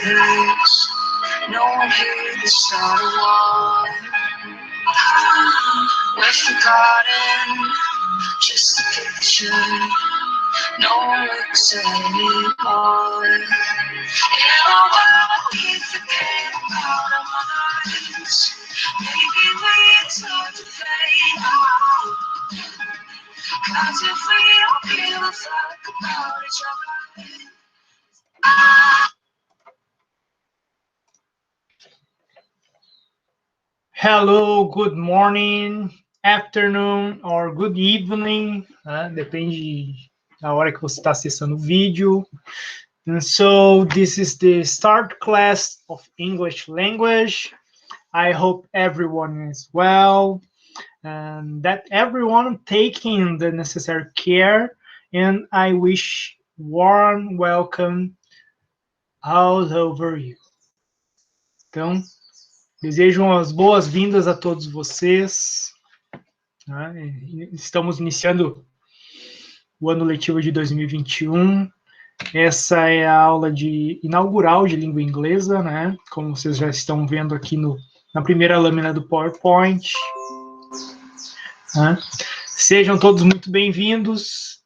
this. No one here to start a war. We're forgotten, just a picture. No one looks anymore. In a world we forget about our minds. Maybe we start to fade out. As if we don't give a fuck about each other. Hello, good morning, afternoon or good evening, depende da hora que você está acessando o vídeo. And so this is the start class of English language. I hope everyone is well and that everyone taking the necessary care, and I wish warm welcome all over you. Então, desejo as boas-vindas a todos vocês. Estamos iniciando o ano letivo de 2021. Essa é a aula inaugural de língua inglesa, né? Como vocês já estão vendo aqui na primeira lâmina do PowerPoint. Sejam todos muito bem-vindos.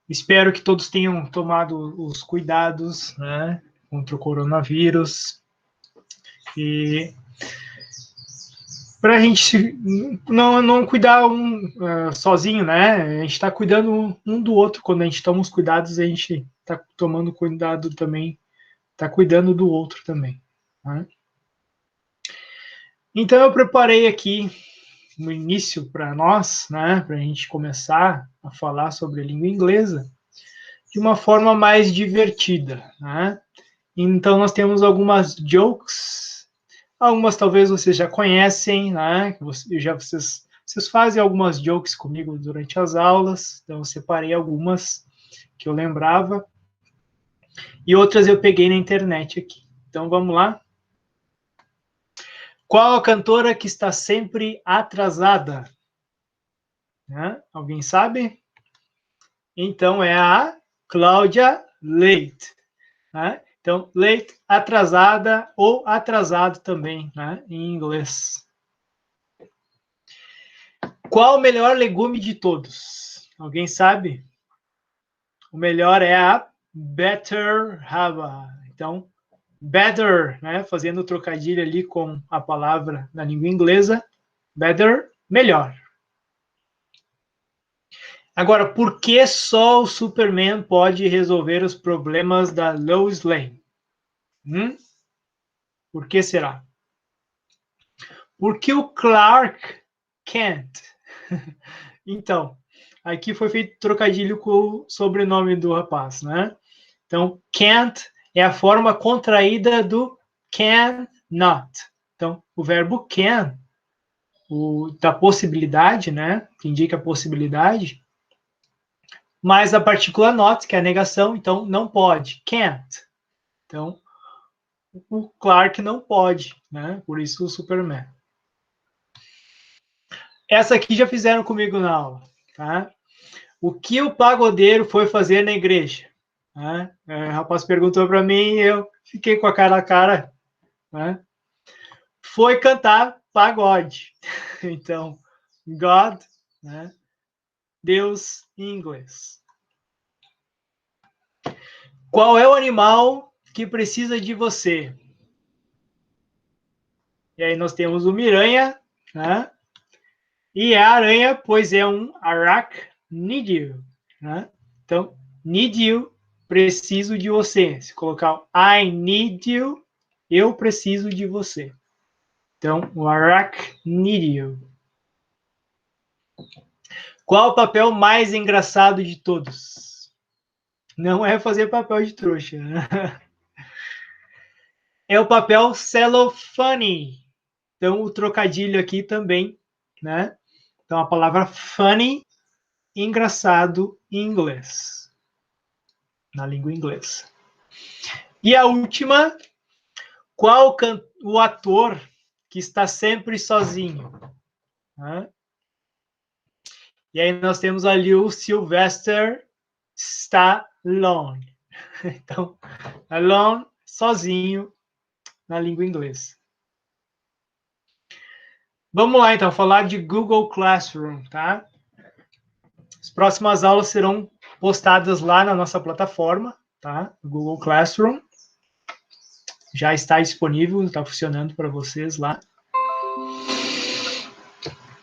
Espero que todos tenham tomado os cuidados, né, contra o coronavírus. E para a gente não cuidar sozinho, né? A gente está cuidando um do outro. Quando a gente toma os cuidados, a gente está tomando cuidado também, está cuidando do outro também. Né? Então, eu preparei aqui no início para nós, né, para a gente começar a falar sobre a língua inglesa de uma forma mais divertida. Né? Então, nós temos algumas jokes. Algumas talvez vocês já conhecem, né? Vocês fazem algumas jokes comigo durante as aulas, então eu separei algumas que eu lembrava e outras eu peguei na internet aqui. Então vamos lá. Qual a cantora que está sempre atrasada? Alguém sabe? Então é a Cláudia Leite. Né? Então, late, atrasada ou atrasado também, né, em inglês. Qual o melhor legume de todos? Alguém sabe? O melhor é a beterraba. Então, better, né, fazendo o trocadilho ali com a palavra na língua inglesa, better, melhor. Agora, por que só o Superman pode resolver os problemas da Lois Lane? Por que será? Porque o Clark Kent. Então, aqui foi feito trocadilho com o sobrenome do rapaz, né? Então, Kent é a forma contraída do cannot. Então, o verbo can, da possibilidade, né? Que indica a possibilidade, mais a partícula not, que é a negação, então não pode, can't. Então, o Clark não pode, né? Por isso o Superman. Essa aqui já fizeram comigo na aula, tá? O que o pagodeiro foi fazer na igreja? O rapaz perguntou para mim e eu fiquei com a cara a cara. Né? Foi cantar pagode. Então, God, né? Deus em inglês. Qual é o animal que precisa de você? E aí nós temos o miranha, né? E a aranha, pois é um arachnídeo, né? Então, need you, preciso de você. Se colocar I need you, eu preciso de você. Então, o arachnídeo. Qual o papel mais engraçado de todos? Não é fazer papel de trouxa, né? É o papel cellophane. Então, o trocadilho aqui também, né? Então, a palavra funny, engraçado em inglês. Na língua inglesa. E a última, qual o ator que está sempre sozinho? E aí nós temos ali o Sylvester Stallone. Então, alone, sozinho, na língua inglesa. Vamos lá, então, falar de Google Classroom, tá? As próximas aulas serão postadas lá na nossa plataforma, tá? Google Classroom. Já está disponível, está funcionando para vocês lá.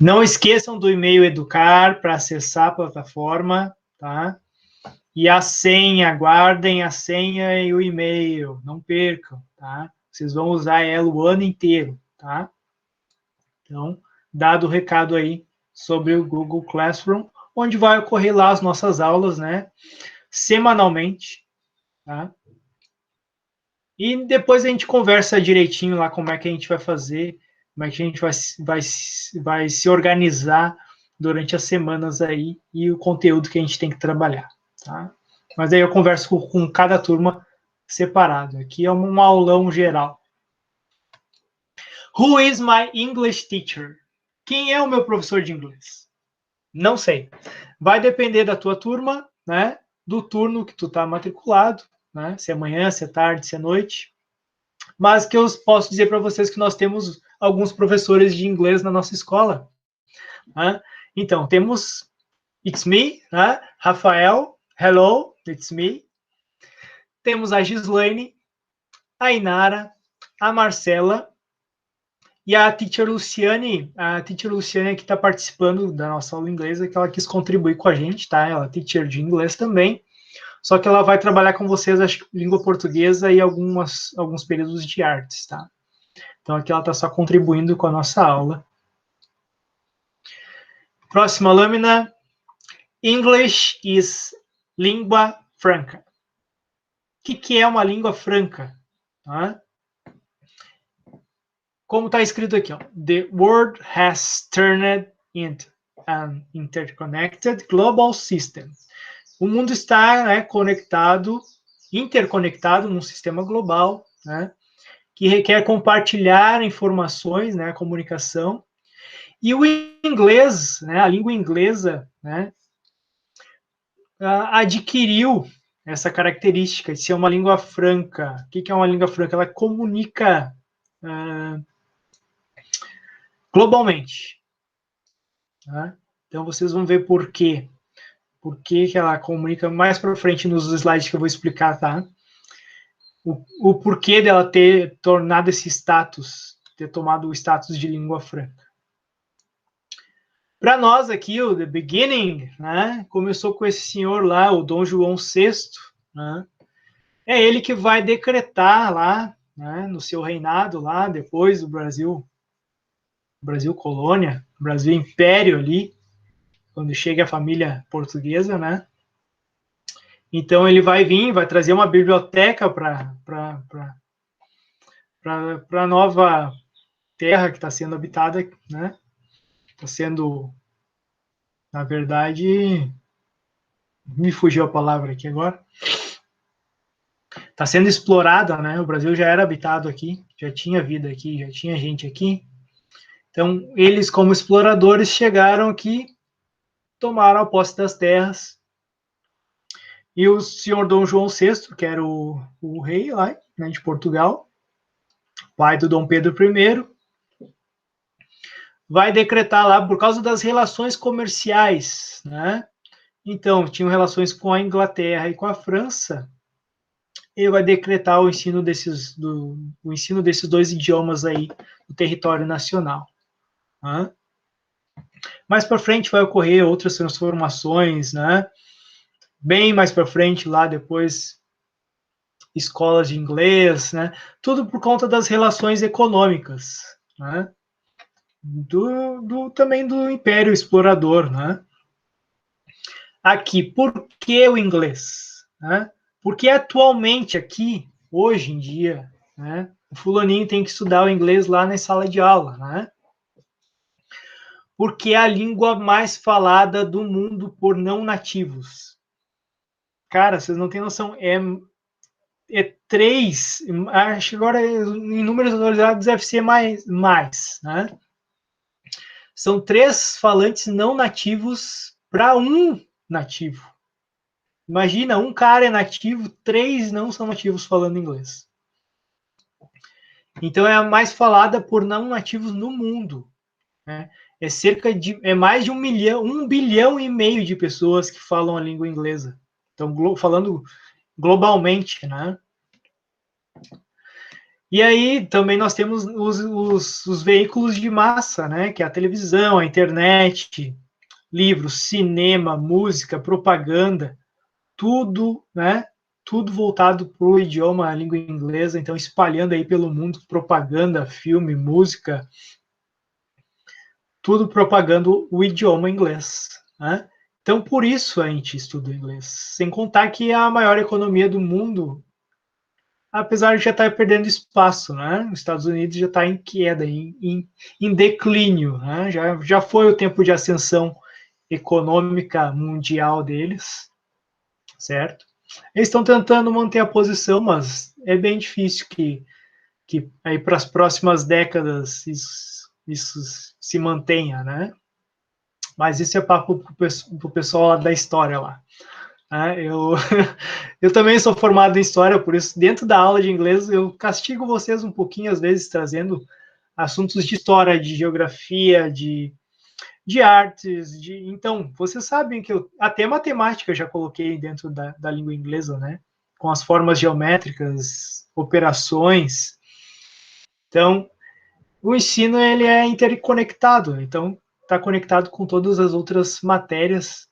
Não esqueçam do e-mail educar para acessar a plataforma, tá? E a senha, guardem a senha e o e-mail, não percam, tá? Vocês vão usar ela o ano inteiro, tá? Então, dado o recado aí sobre o Google Classroom, onde vai ocorrer lá as nossas aulas, né? Semanalmente, tá? E depois a gente conversa direitinho lá como é que a gente vai fazer, como é que a gente vai se organizar durante as semanas aí e o conteúdo que a gente tem que trabalhar, tá? Mas aí eu converso com cada turma separado. Aqui é um aulão geral. Who is my English teacher? Quem é o meu professor de inglês? Não sei. Vai depender da tua turma, né? Do turno que tu tá matriculado, né? Se é manhã, se é tarde, se é noite. Mas que eu posso dizer para vocês que nós temos alguns professores de inglês na nossa escola. Né? Então, temos It's Me, né? Rafael, hello, it's me. Temos a Gislaine, a Inara, a Marcela e a Teacher Luciane. A Teacher Luciane que está participando da nossa aula inglesa, que ela quis contribuir com a gente, tá? Ela é teacher de inglês também. Só que ela vai trabalhar com vocês, acho que língua portuguesa e alguns períodos de artes, tá? Então aqui ela está só contribuindo com a nossa aula. Próxima lâmina. English is língua franca. O que é uma língua franca? Tá? Como está escrito aqui, ó, the world has turned into an interconnected global system. O mundo está, né, interconectado num sistema global, né, que requer compartilhar informações, né, comunicação. E o inglês, né, a língua inglesa, né, adquiriu essa característica de ser uma língua franca. O que é uma língua franca? Ela comunica globalmente. Tá? Então, vocês vão ver por quê. Por que ela comunica mais para frente nos slides que eu vou explicar, tá? O porquê dela ter tornado esse status, ter tomado o status de língua franca. Para nós aqui, o The Beginning, né, começou com esse senhor lá, o Dom João VI, né? É ele que vai decretar lá, né, no seu reinado lá, depois do Brasil colônia, Brasil império ali, quando chega a família portuguesa, né? Então ele vai vir, vai trazer uma biblioteca para a nova terra que está sendo habitada, né? Está sendo, na verdade, me fugiu a palavra aqui agora. Está sendo explorada, né? O Brasil já era habitado aqui, já tinha vida aqui, já tinha gente aqui. Então, eles, como exploradores, chegaram aqui, tomaram a posse das terras. E o senhor Dom João VI, que era o rei lá, né, de Portugal, pai do Dom Pedro I, vai decretar lá, por causa das relações comerciais, né? Então, tinham relações com a Inglaterra e com a França, ele vai decretar o ensino desses dois idiomas aí no território nacional. Né? Mais para frente vai ocorrer outras transformações, né? Bem mais para frente, lá depois, escolas de inglês, né? Tudo por conta das relações econômicas, né? Também do Império Explorador, né? Aqui, por que o inglês? Né? Porque atualmente aqui, hoje em dia, né, o fulaninho tem que estudar o inglês lá na sala de aula, né? Porque é a língua mais falada do mundo por não nativos. Cara, vocês não têm noção, é 3, acho que agora em números atualizados deve ser mais, né? São 3 falantes não nativos para um nativo. Imagina, um cara é nativo, 3 não são nativos falando inglês. Então é a mais falada por não nativos no mundo, né? É mais de 1 bilhão e meio de pessoas que falam a língua inglesa. Então, falando globalmente, né? E aí também nós temos os veículos de massa, né? Que é a televisão, a internet, livros, cinema, música, propaganda, tudo, né? Tudo voltado para o idioma, a língua inglesa, então espalhando aí pelo mundo propaganda, filme, música, tudo propagando o idioma inglês, né? Então, por isso a gente estuda inglês. Sem contar que é a maior economia do mundo, apesar de já estar perdendo espaço, né? Os Estados Unidos já está em queda, em declínio, né? Já foi o tempo de ascensão econômica mundial deles, certo? Eles estão tentando manter a posição, mas é bem difícil que aí para as próximas décadas isso se mantenha, né? Mas isso é papo para o pessoal lá da história lá. Eu também sou formado em história, por isso, dentro da aula de inglês, eu castigo vocês um pouquinho, às vezes, trazendo assuntos de história, de geografia, de artes. Então, vocês sabem que até matemática eu já coloquei dentro da língua inglesa, né? Com as formas geométricas, operações. Então, o ensino ele é interconectado, então está conectado com todas as outras matérias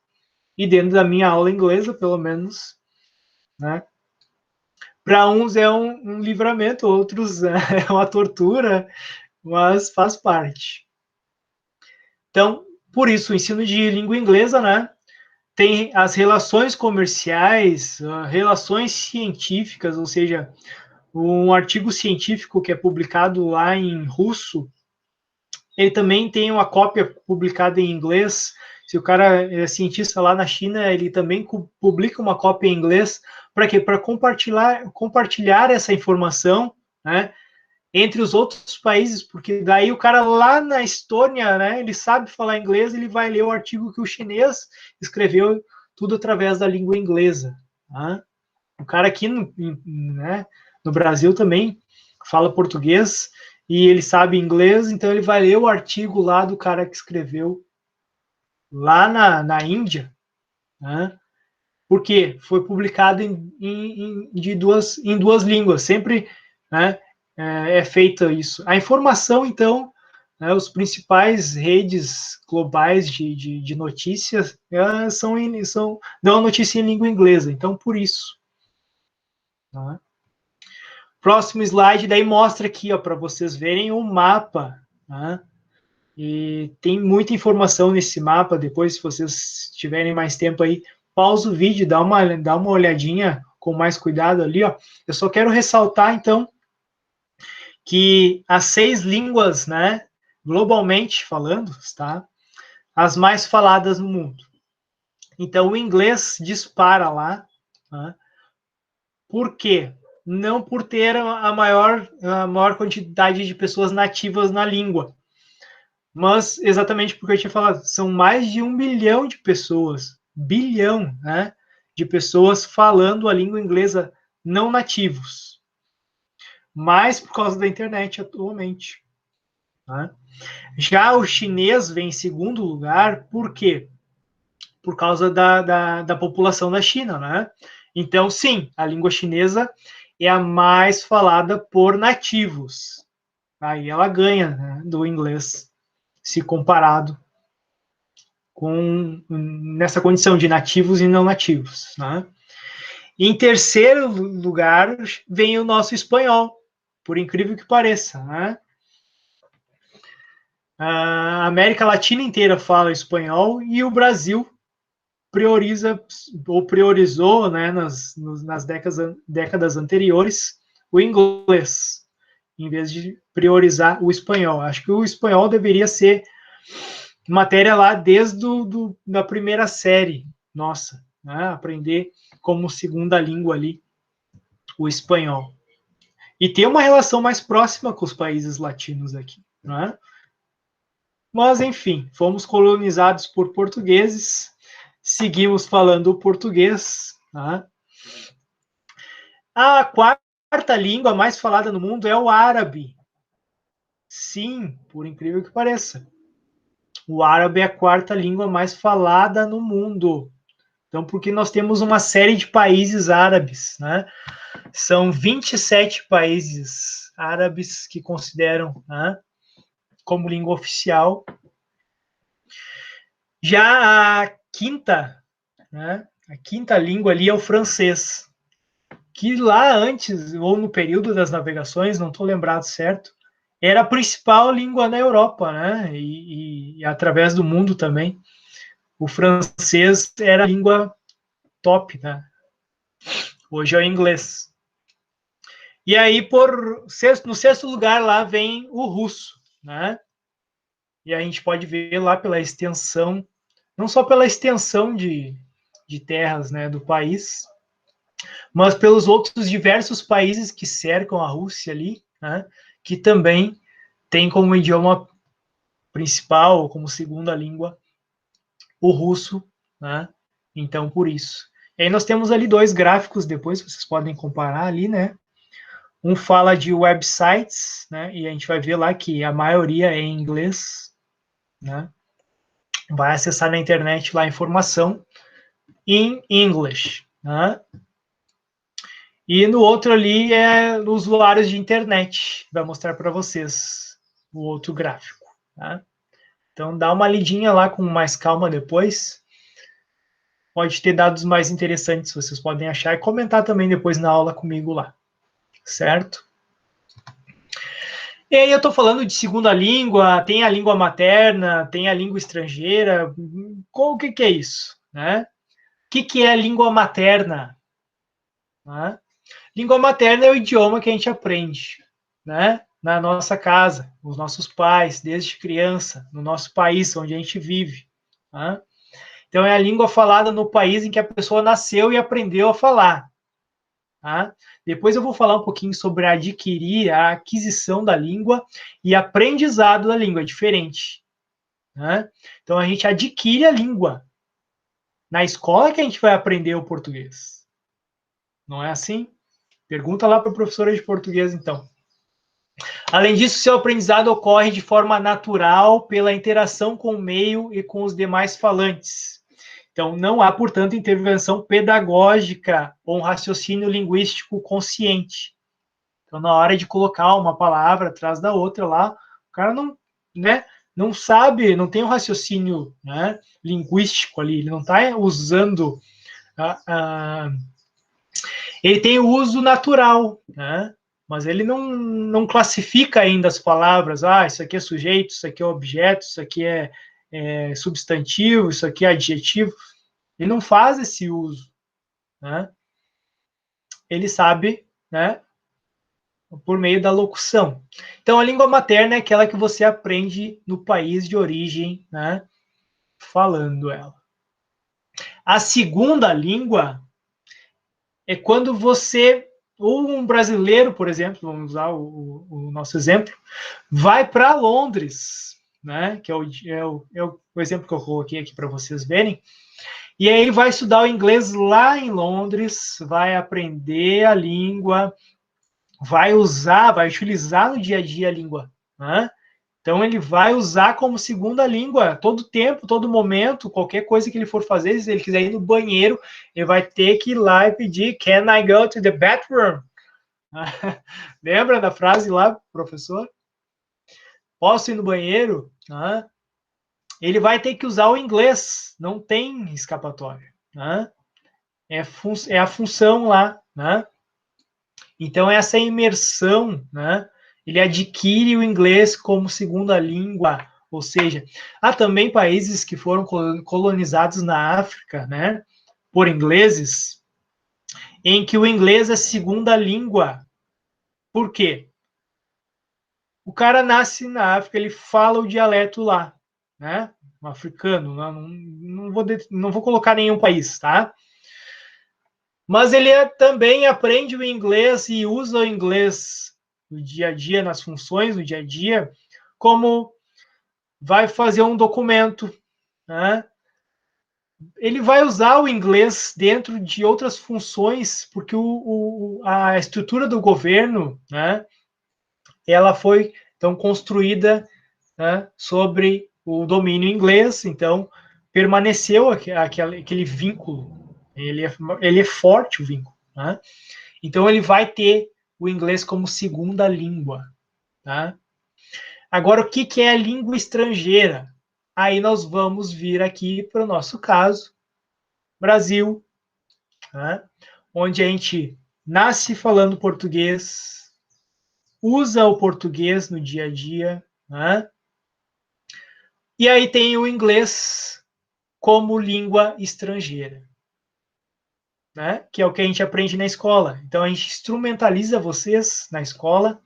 e dentro da minha aula inglesa, pelo menos, né? Para uns é um livramento, outros é uma tortura, mas faz parte. Então, por isso, o ensino de língua inglesa, né? Tem as relações comerciais, relações científicas, ou seja, um artigo científico que é publicado lá em russo, ele também tem uma cópia publicada em inglês. Se o cara é cientista lá na China, ele também publica uma cópia em inglês. Para quê? Para compartilhar essa informação, né, entre os outros países, porque daí o cara lá na Estônia, né, ele sabe falar inglês, ele vai ler o artigo que o chinês escreveu, tudo através da língua inglesa. Tá? O cara aqui né, no Brasil também fala português e ele sabe inglês, então ele vai ler o artigo lá do cara que escreveu lá na Índia, né? Porque foi publicado em duas línguas, sempre, né, é feita isso. A informação, então, né, os principais redes globais de notícias dão a notícia em língua inglesa, então por isso. Né? Próximo slide, daí mostra aqui, ó, para vocês verem o mapa, né? E tem muita informação nesse mapa. Depois, se vocês tiverem mais tempo aí, pausa o vídeo, dá uma olhadinha com mais cuidado ali, ó. Eu só quero ressaltar, então, que as 6 línguas, né, globalmente falando, tá? As mais faladas no mundo. Então, o inglês dispara lá, né? Por quê? Não por ter a maior quantidade de pessoas nativas na língua, mas exatamente porque eu tinha falado, são mais de 1 bilhão de pessoas, bilhão, né, de pessoas falando a língua inglesa não nativos, mais por causa da internet atualmente. Né? Já o chinês vem em segundo lugar, por quê? Por causa da população da China, né? Então, sim, a língua chinesa é a mais falada por nativos. Aí ela ganha, né, do inglês, se comparado nessa condição de nativos e não nativos. Né? Em terceiro lugar, vem o nosso espanhol, por incrível que pareça. Né? A América Latina inteira fala espanhol e o Brasil priorizou, né, nas décadas anteriores o inglês, em vez de priorizar o espanhol. Acho que o espanhol deveria ser matéria lá desde da primeira série, nossa, né, aprender como segunda língua ali o espanhol. E ter uma relação mais próxima com os países latinos aqui, né? Mas, enfim, fomos colonizados por portugueses, seguimos falando o português, Tá? A quarta língua mais falada no mundo é o árabe. Sim, por incrível que pareça. O árabe é a quarta língua mais falada no mundo. Então, porque nós temos uma série de países árabes, né? São 27 países árabes que consideram, né, como língua oficial. Já a quinta, né, a quinta língua ali é o francês, que lá antes, ou no período das navegações, não estou lembrado certo, era a principal língua na Europa, né? E através do mundo também. O francês era a língua top, né? Hoje é o inglês. E aí, no sexto lugar, lá vem o russo, né? E a gente pode ver lá pela extensão, não só pela extensão de terras, né, do país, mas pelos outros diversos países que cercam a Rússia ali, né, que também tem como idioma principal, como segunda língua, o russo, né? Então, por isso. E aí nós temos ali dois gráficos depois, vocês podem comparar ali, né? Um fala de websites, né? E a gente vai ver lá que a maioria é em inglês, né? Vai acessar na internet lá a informação em English, né? E no outro ali é usuários de internet, vai mostrar para vocês o outro gráfico, tá? Então dá uma lidinha lá com mais calma depois. Pode ter dados mais interessantes, vocês podem achar e comentar também depois na aula comigo lá, certo? E aí eu estou falando de segunda língua, tem a língua materna, tem a língua estrangeira. O que é isso, né? O que é a língua materna? Né? Língua materna é o idioma que a gente aprende, né? Na nossa casa, os nossos pais, desde criança, no nosso país, onde a gente vive. Né? Então, é a língua falada no país em que a pessoa nasceu e aprendeu a falar. Tá? Depois eu vou falar um pouquinho sobre adquirir, a aquisição da língua e aprendizado da língua, é diferente. Né? Então, a gente adquire a língua. Na escola que a gente vai aprender o português. Não é assim? Pergunta lá para a professora de português, então. Além disso, seu aprendizado ocorre de forma natural pela interação com o meio e com os demais falantes. Então, não há, portanto, intervenção pedagógica ou um raciocínio linguístico consciente. Então, na hora de colocar uma palavra atrás da outra lá, o cara não, né, não sabe, não tem um raciocínio, né, linguístico ali, ele não está usando ele tem o uso natural, né? Mas ele não classifica ainda as palavras. Ah, isso aqui é sujeito, isso aqui é objeto, isso aqui é substantivo, isso aqui é adjetivo. Ele não faz esse uso, né? Ele sabe, né? Por meio da locução. Então, a língua materna é aquela que você aprende no país de origem, né? Falando ela. A segunda língua é quando você, ou um brasileiro, por exemplo, vamos usar o nosso exemplo, vai para Londres, né? Que é o exemplo que eu coloquei aqui para vocês verem. E aí ele vai estudar o inglês lá em Londres, vai aprender a língua, vai usar, vai utilizar no dia a dia a língua, né? Então ele vai usar como segunda língua todo tempo, todo momento, qualquer coisa que ele for fazer, se ele quiser ir no banheiro, ele vai ter que ir lá e pedir Can I go to the bathroom? Lembra da frase lá, professor? Posso ir no banheiro? Ele vai ter que usar o inglês, não tem escapatória. É a função lá. Então, essa imersão, ele adquire o inglês como segunda língua, ou seja, há também países que foram colonizados na África, por ingleses, em que o inglês é segunda língua. Por quê? O cara nasce na África, ele fala o dialeto lá, um africano, não vou colocar nenhum país, tá? Mas ele também aprende o inglês e usa o inglês no dia a dia, nas funções do dia a dia, como vai fazer um documento, ele vai usar o inglês dentro de outras funções, porque a estrutura do governo, né, ela foi, então, construída, né, sobre o domínio inglês, então, permaneceu aquele vínculo, ele é forte, o vínculo, né? Então, ele vai ter o inglês como segunda língua, tá? Agora, o que é a língua estrangeira? Aí nós vamos vir aqui para o nosso caso, Brasil, né? Onde a gente nasce falando português, usa o português no dia a dia, né? E aí tem o inglês como língua estrangeira, né? Que é o que a gente aprende na escola. Então a gente instrumentaliza vocês na escola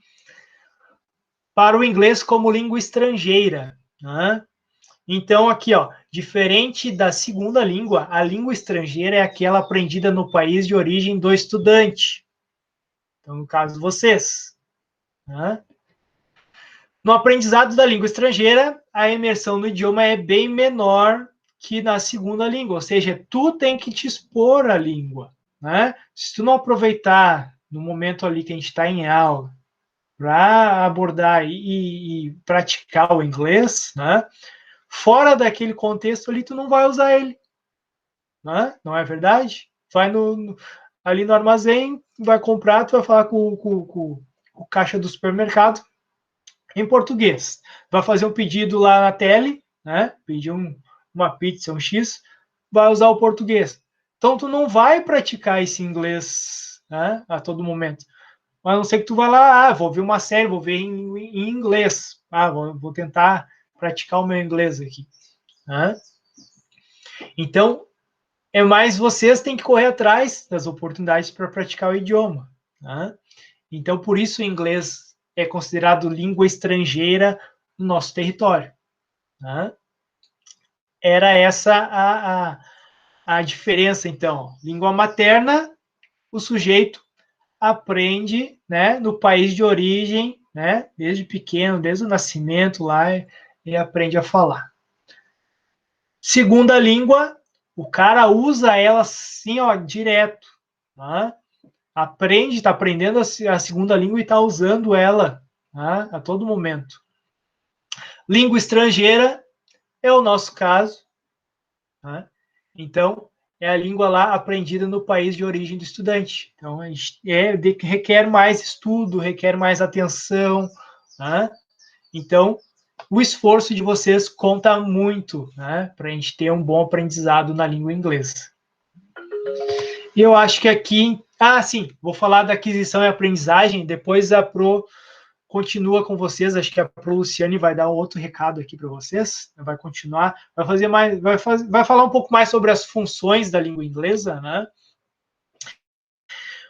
para o inglês como língua estrangeira, né? Então aqui, ó, diferente da segunda língua, a língua estrangeira é aquela aprendida no país de origem do estudante. Então, no caso, vocês, né? No aprendizado da língua estrangeira, a imersão no idioma é bem menor que na segunda língua, ou seja, tu tem que te expor à língua, né? Se tu não aproveitar no momento ali que a gente está em aula para abordar e praticar o inglês, né? Fora daquele contexto ali, tu não vai usar ele, né? Não é verdade? Vai ali no armazém, vai comprar, tu vai falar com o caixa do supermercado, em português. Vai fazer um pedido lá na tele, né? Pedir uma pizza, um X, vai usar o português. Então, tu não vai praticar esse inglês, né, a todo momento. A não ser que tu vá lá, vou ver uma série, vou ver em inglês. Vou tentar praticar o meu inglês aqui. Né? Então, é mais vocês têm que correr atrás das oportunidades para praticar o idioma. Né? Então, por isso o inglês é considerado língua estrangeira no nosso território. Né? Era essa a diferença, então. Língua materna, o sujeito aprende, né, no país de origem, né, desde pequeno, desde o nascimento lá, ele aprende a falar. Segunda língua, o cara usa ela assim, ó, direto. Né? Aprende, está aprendendo a segunda língua e está usando ela, né, a todo momento. Língua estrangeira é o nosso caso. Né? Então, é a língua lá aprendida no país de origem do estudante. Então, requer mais estudo, requer mais atenção. Né? Então, o esforço de vocês conta muito, né, para a gente ter um bom aprendizado na língua inglesa. E eu acho que aqui... sim, vou falar da aquisição e aprendizagem, depois a Pro continua com vocês, acho que a Pro Luciane vai dar um outro recado aqui para vocês, vai continuar, vai falar um pouco mais sobre as funções da língua inglesa, né?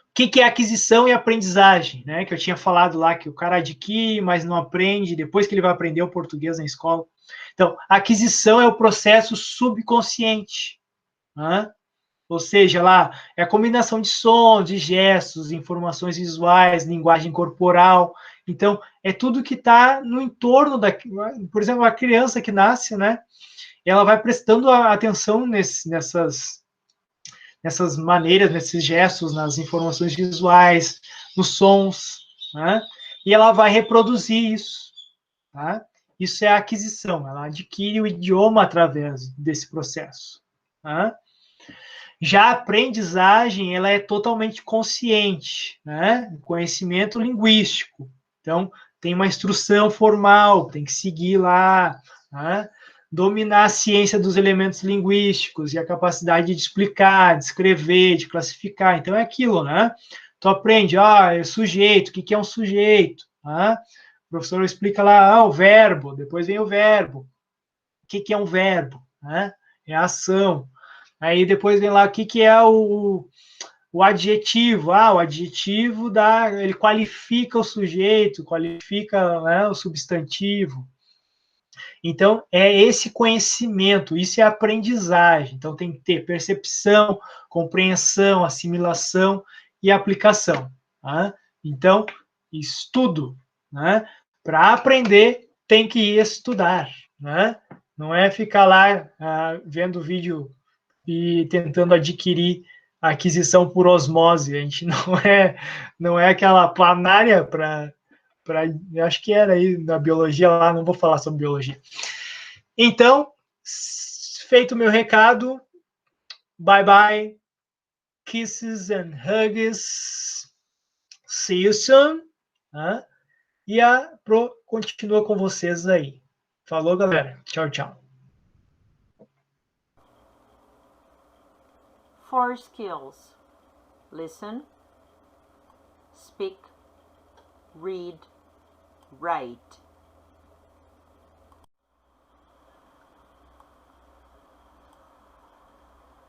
O que é aquisição e aprendizagem, né? Que eu tinha falado lá que o cara adquire, mas não aprende, depois que ele vai aprender o português na escola. Então, a aquisição é o processo subconsciente, né? Ou seja, lá é a combinação de sons, de gestos, informações visuais, linguagem corporal. Então, é tudo que está no entorno da. Por exemplo, a criança que nasce, né? Ela vai prestando atenção nessas maneiras, nesses gestos, nas informações visuais, nos sons, né? E ela vai reproduzir isso. Tá? Isso é a aquisição, ela adquire o idioma através desse processo. Tá? Já a aprendizagem, ela é totalmente consciente, né? Conhecimento linguístico. Então, tem uma instrução formal, tem que seguir lá, né? Dominar a ciência dos elementos linguísticos e a capacidade de explicar, de escrever, de classificar. Então, é aquilo, né? Tu aprende, é sujeito, o que é um sujeito? Né? O professor explica lá, o verbo, depois vem o verbo. O que é um verbo? Né? É a ação. Aí depois vem lá o que é o adjetivo. O adjetivo ele qualifica o sujeito, qualifica, né, o substantivo. Então, é esse conhecimento, isso é aprendizagem. Então, tem que ter percepção, compreensão, assimilação e aplicação. Tá? Então, estudo. Né? Para aprender, tem que ir estudar. Né? Não é ficar lá vendo vídeo e tentando adquirir a aquisição por osmose. A gente não é aquela planária para eu acho que era aí na biologia lá, não vou falar sobre biologia. Então, feito o meu recado, bye bye, kisses and hugs, see you soon, né? E a Pro continua com vocês aí. Falou, galera. Tchau, tchau. 4 skills: listen, speak, read, write.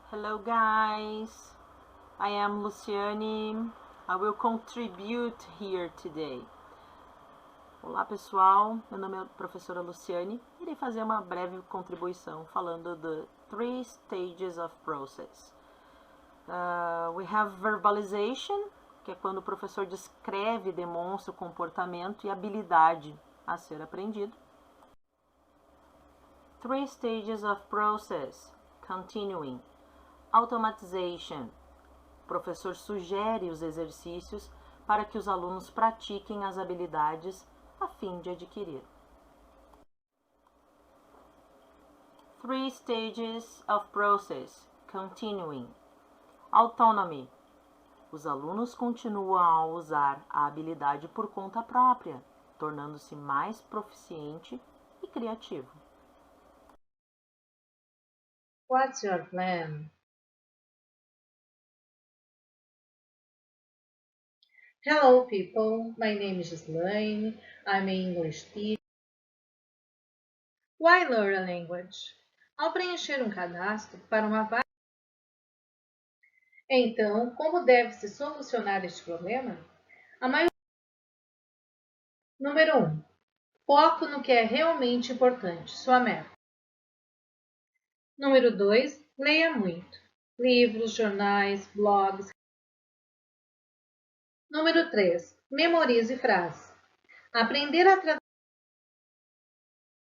Hello guys, I am Luciane. I will contribute here today. Olá pessoal, meu nome é professora Luciane. Irei fazer uma breve contribuição falando de 3 stages of process. We have verbalization, que é quando o professor descreve e demonstra o comportamento e habilidade a ser aprendido. 3 stages of process, continuing. Automatization. O professor sugere os exercícios para que os alunos pratiquem as habilidades a fim de adquirir. 3 stages of process, continuing. Autonomy. Os alunos continuam a usar a habilidade por conta própria, tornando-se mais proficiente e criativo. What's your plan? Hello people, my name is Gislaine, I'm an English teacher. Why learn a language? Ao preencher um cadastro para uma vaga. Então, como deve-se solucionar este problema? Número 1. Foco no que é realmente importante, sua meta. Número 2. Leia muito. Livros, jornais, blogs. Número 3. Memorize frases. Aprender a traduzir.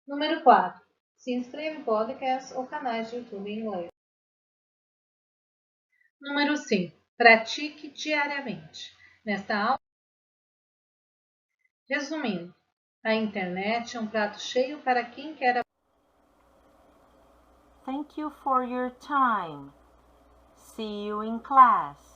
Número 4. Se inscreva em podcasts ou canais de YouTube em inglês. Número 5. Pratique diariamente. Nesta aula, resumindo, a internet é um prato cheio para quem quer aprender. Thank you for your time. See you in class.